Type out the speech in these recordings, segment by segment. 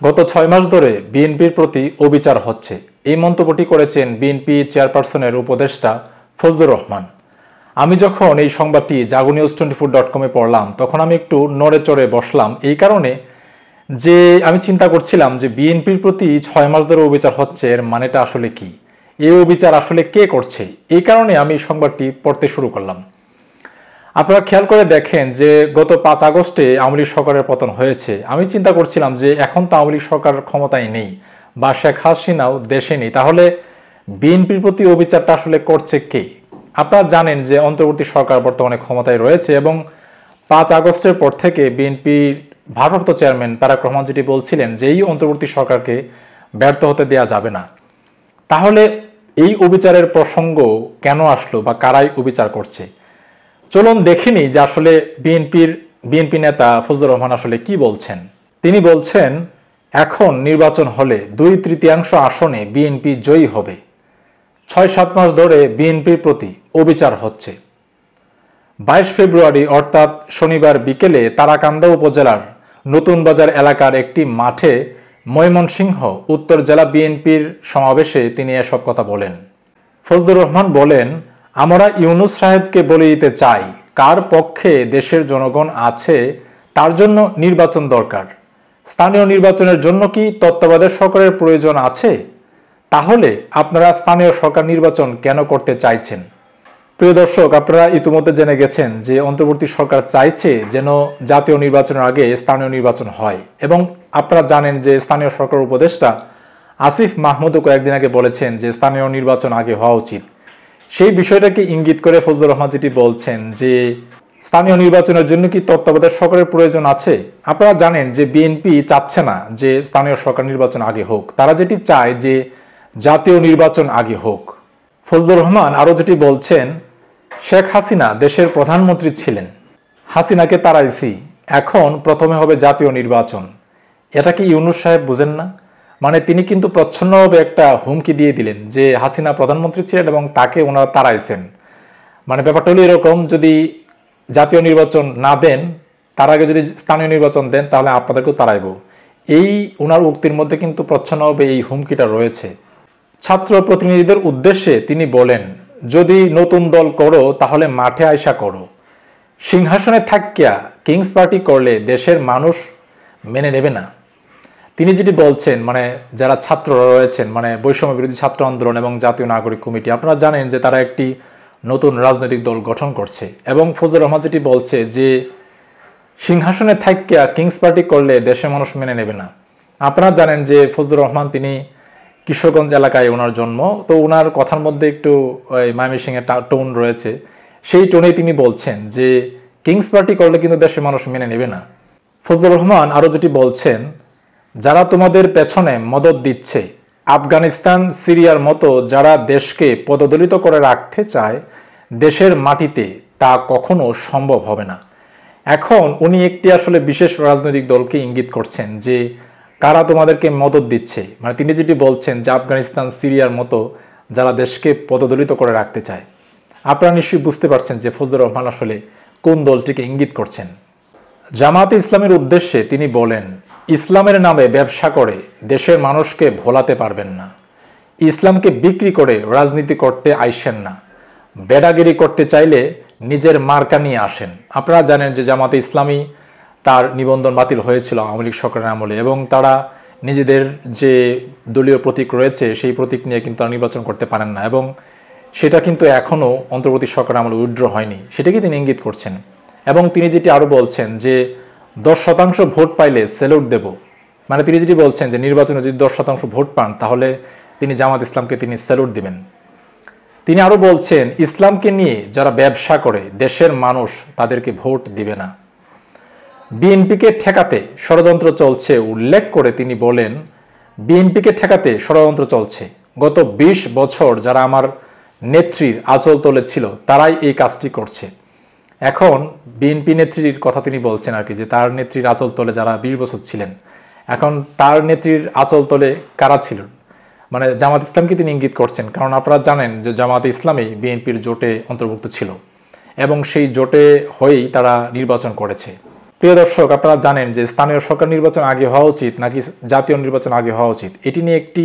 গত 6 মাস ধরে বিএনপির প্রতি অবিচার হচ্ছে, এই মন্তব্যটি করেছেন বিএনপি চেয়ারপারসনের উপদেষ্টা ফজলুর রহমান। আমি যখন এই সংবাদটি jagonews24.com-এ পড়লাম তখন আমি একটু নড়ে চড়ে বসলাম, এই কারণে যে আমি চিন্তা করছিলাম যে বিএনপির প্রতি 6 মাস ধরে অবিচার হচ্ছে, এর মানেটা আসলে কি, এই অবিচার আসলে কে করছে। এই কারণে আমি এই সংবাদটি পড়তে শুরু করলাম। আপনারা খেয়াল করে দেখেন যে গত 5 আগস্টে আওয়ামী লীগ সরকারের পতন হয়েছে। আমি চিন্তা করছিলাম যে এখন তো আওয়ামী লীগ সরকার ক্ষমতায় নেই বা শেখ হাসিনাও দেশে নেই, তাহলে বিএনপির প্রতি অবিচারটা আসলে করছে কে। আপনারা জানেন যে অন্তর্বর্তী সরকার বর্তমানে ক্ষমতায় রয়েছে এবং 5 আগস্টের পর থেকে বিএনপির ভারপ্রাপ্ত চেয়ারম্যান তারেক রহমান যেটি বলছিলেন যে এই অন্তর্বর্তী সরকারকে ব্যর্থ হতে দেওয়া যাবে না। তাহলে এই অবিচারের প্রসঙ্গ কেন আসলো বা কারাই অবিচার করছে, চলুন দেখিনি যে আসলে বিএনপি নেতা ফজলুর রহমান আসলে কি বলছেন। তিনি বলছেন, এখন নির্বাচন হলে 2/3 আসনে বিএনপি জয়ী হবে। 6-7 মাস ধরে বিএনপির প্রতি অবিচার হচ্ছে। 22 ফেব্রুয়ারি অর্থাৎ শনিবার বিকেলে তারাকান্দা উপজেলার নতুন বাজার এলাকার একটি মাঠে ময়মনসিংহ উত্তর জেলা বিএনপির সমাবেশে তিনি এসব কথা বলেন। ফজলুর রহমান বলেন, আমরা ইউনূস সাহেবকে বলে দিতে চাই, কার পক্ষে দেশের জনগণ আছে তার জন্য নির্বাচন দরকার। স্থানীয় নির্বাচনের জন্য কি তত্ত্বাবধায়ক সরকারের প্রয়োজন আছে? তাহলে আপনারা স্থানীয় সরকার নির্বাচন কেন করতে চাইছেন? প্রিয় দর্শক, আপনারা ইতিমধ্যে জেনে গেছেন যে অন্তর্বর্তী সরকার চাইছে যেন জাতীয় নির্বাচনের আগে স্থানীয় নির্বাচন হয়, এবং আপনারা জানেন যে স্থানীয় সরকার উপদেষ্টা আসিফ মাহমুদও কয়েকদিন আগে বলেছেন যে স্থানীয় নির্বাচন আগে হওয়া উচিত। সেই বিষয়টাকে ইঙ্গিত করে ফজলুর রহমান যেটি বলছেন যে স্থানীয় নির্বাচনের জন্য কি তত্ত্বাবধায়ক সরকারের প্রয়োজন আছে। আপনারা জানেন যে বিএনপি চাচ্ছে না যে স্থানীয় সরকার নির্বাচন আগে হোক, তারা যেটি চায় যে জাতীয় নির্বাচন আগে হোক। ফজলুর রহমান আরও যেটি বলছেন, শেখ হাসিনা দেশের প্রধানমন্ত্রী ছিলেন, হাসিনাকে তাড়াইছি, এখন প্রথমে হবে জাতীয় নির্বাচন। এটা কি ইউনূস সাহেব বুঝেন না? মানে তিনি কিন্তু প্রচ্ছন্নভাবে একটা হুমকি দিয়ে দিলেন যে হাসিনা প্রধানমন্ত্রী ছিলেন এবং তাকে ওনারা তাড়াইছেন। মানে ব্যাপারটা হলো এরকম, যদি জাতীয় নির্বাচন না দেন, তার আগে যদি স্থানীয় নির্বাচন দেন তাহলে আপনাদেরকেও তাড়াইব। এই ওনার উক্তির মধ্যে কিন্তু প্রচ্ছন্নভাবে এই হুমকিটা রয়েছে। ছাত্র প্রতিনিধিদের উদ্দেশ্যে তিনি বলেন, যদি নতুন দল করো তাহলে মাঠে আইসা করো। সিংহাসনে থাকিয়া কিংস পার্টি করলে দেশের মানুষ মেনে নেবে না। তিনি যেটি বলছেন, মানে যারা ছাত্ররা রয়েছেন, মানে বৈষম্য বিরোধী ছাত্র আন্দোলন এবং জাতীয় নাগরিক কমিটি, আপনারা জানেন যে তারা একটি নতুন রাজনৈতিক দল গঠন করছে, এবং ফজলুর রহমান যেটি বলছে যে সিংহাসনে থাকিয়া কিংস পার্টি করলে দেশের মানুষ মেনে নেবে না। আপনারা জানেন যে ফজলুর রহমান তিনি কিশোরগঞ্জ এলাকায় ওনার জন্ম, তো ওনার কথার মধ্যে একটু ময়মনসিংহের টোন রয়েছে। সেই টোনেই তিনি বলছেন যে কিংস পার্টি করলে কিন্তু দেশের মানুষ মেনে নেবে না। ফজলুর রহমান আরও যেটি বলছেন, যারা তোমাদের পেছনে মদত দিচ্ছে, আফগানিস্তান সিরিয়ার মতো যারা দেশকে পদদলিত করে রাখতে চায় দেশের মাটিতে, তা কখনো সম্ভব হবে না। এখন উনি একটি আসলে বিশেষ রাজনৈতিক দলকে ইঙ্গিত করছেন যে কারা তোমাদেরকে মদত দিচ্ছে। মানে তিনি যেটি বলছেন যে আফগানিস্তান সিরিয়ার মতো যারা দেশকে পদদলিত করে রাখতে চায়। আপনারা নিশ্চয়ই বুঝতে পারছেন যে ফজলুর রহমান আসলে কোন দলটিকে ইঙ্গিত করছেন। জামায়াতে ইসলামের উদ্দেশ্যে তিনি বলেন, ইসলামের নামে ব্যবসা করে দেশের মানুষকে ভোলাতে পারবেন না। ইসলামকে বিক্রি করে রাজনীতি করতে আইসেন না। বেড়াগিরি করতে চাইলে নিজের মার্কা নিয়ে আসেন। আপনারা জানেন যে জামায়াতে ইসলামী তার নিবন্ধন বাতিল হয়েছিল আওয়ামী লীগ সরকারের আমলে, এবং তারা নিজেদের যে দলীয় প্রতীক রয়েছে সেই প্রতীক নিয়ে কিন্তু তারা নির্বাচন করতে পারেন না, এবং সেটা কিন্তু এখনও অন্তর্বর্তী সরকারের আমলে উইথড্র হয়নি, সেটাকে তিনি ইঙ্গিত করছেন। এবং তিনি যেটি আরও বলছেন যে 10% ভোট পাইলে স্যালুট দেব। মানে তিনি যেটি বলছেন যে নির্বাচনে যদি 10% ভোট পান তাহলে তিনি জামাত ইসলামকে তিনি স্যালুট দিবেন। তিনি আরও বলছেন, ইসলামকে নিয়ে যারা ব্যবসা করে দেশের মানুষ তাদেরকে ভোট দিবে না। বিএনপিকে ঠেকাতে ষড়যন্ত্র চলছে উল্লেখ করে তিনি বলেন, বিএনপিকে ঠেকাতে ষড়যন্ত্র চলছে। গত 20 বছর যারা আমার নেত্রীর আঁচল তলে ছিল তারাই এই কাজটি করছে। এখন বিএনপি নেত্রীর কথা তিনি বলছেন আর কি, যে তার নেত্রীর আঁচল তলে যারা 20 বছর ছিলেন, এখন তার নেত্রীর আঁচল তলে কারা ছিলেন, মানে জামাত ইসলামকে তিনি ইঙ্গিত করছেন। কারণ আপনারা জানেন যে জামাত ইসলামী বিএনপির জোটে অন্তর্ভুক্ত ছিল এবং সেই জোটে হয়েই তারা নির্বাচন করেছে। প্রিয় দর্শক, আপনারা জানেন যে স্থানীয় সরকার নির্বাচন আগে হওয়া উচিত নাকি জাতীয় নির্বাচন আগে হওয়া উচিত, এটি নিয়ে একটি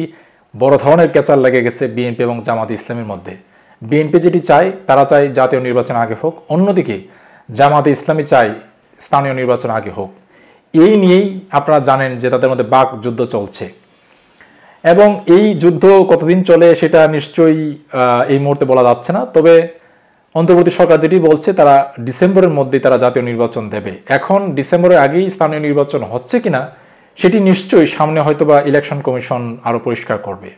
বড় ধরনের ক্যাচাল লেগে গেছে বিএনপি এবং জামাত ইসলামের মধ্যে। বিএনপি যেটি চায়, তারা চায় জাতীয় নির্বাচন আগে হোক, অন্যদিকে জামাতে ইসলামী চায় স্থানীয় নির্বাচন আগে হোক। এই নিয়েই আপনারা জানেন যে তাদের মধ্যে বাক যুদ্ধ চলছে, এবং এই যুদ্ধ কতদিন চলে সেটা নিশ্চয়ই এই মুহূর্তে বলা যাচ্ছে না। তবে অন্তর্বর্তী সরকার যেটি বলছে, তারা ডিসেম্বরের মধ্যেই তারা জাতীয় নির্বাচন দেবে। এখন ডিসেম্বরের আগেই স্থানীয় নির্বাচন হচ্ছে কিনা সেটি নিশ্চয়ই সামনে হয়তোবা ইলেকশন কমিশন আরো পরিষ্কার করবে।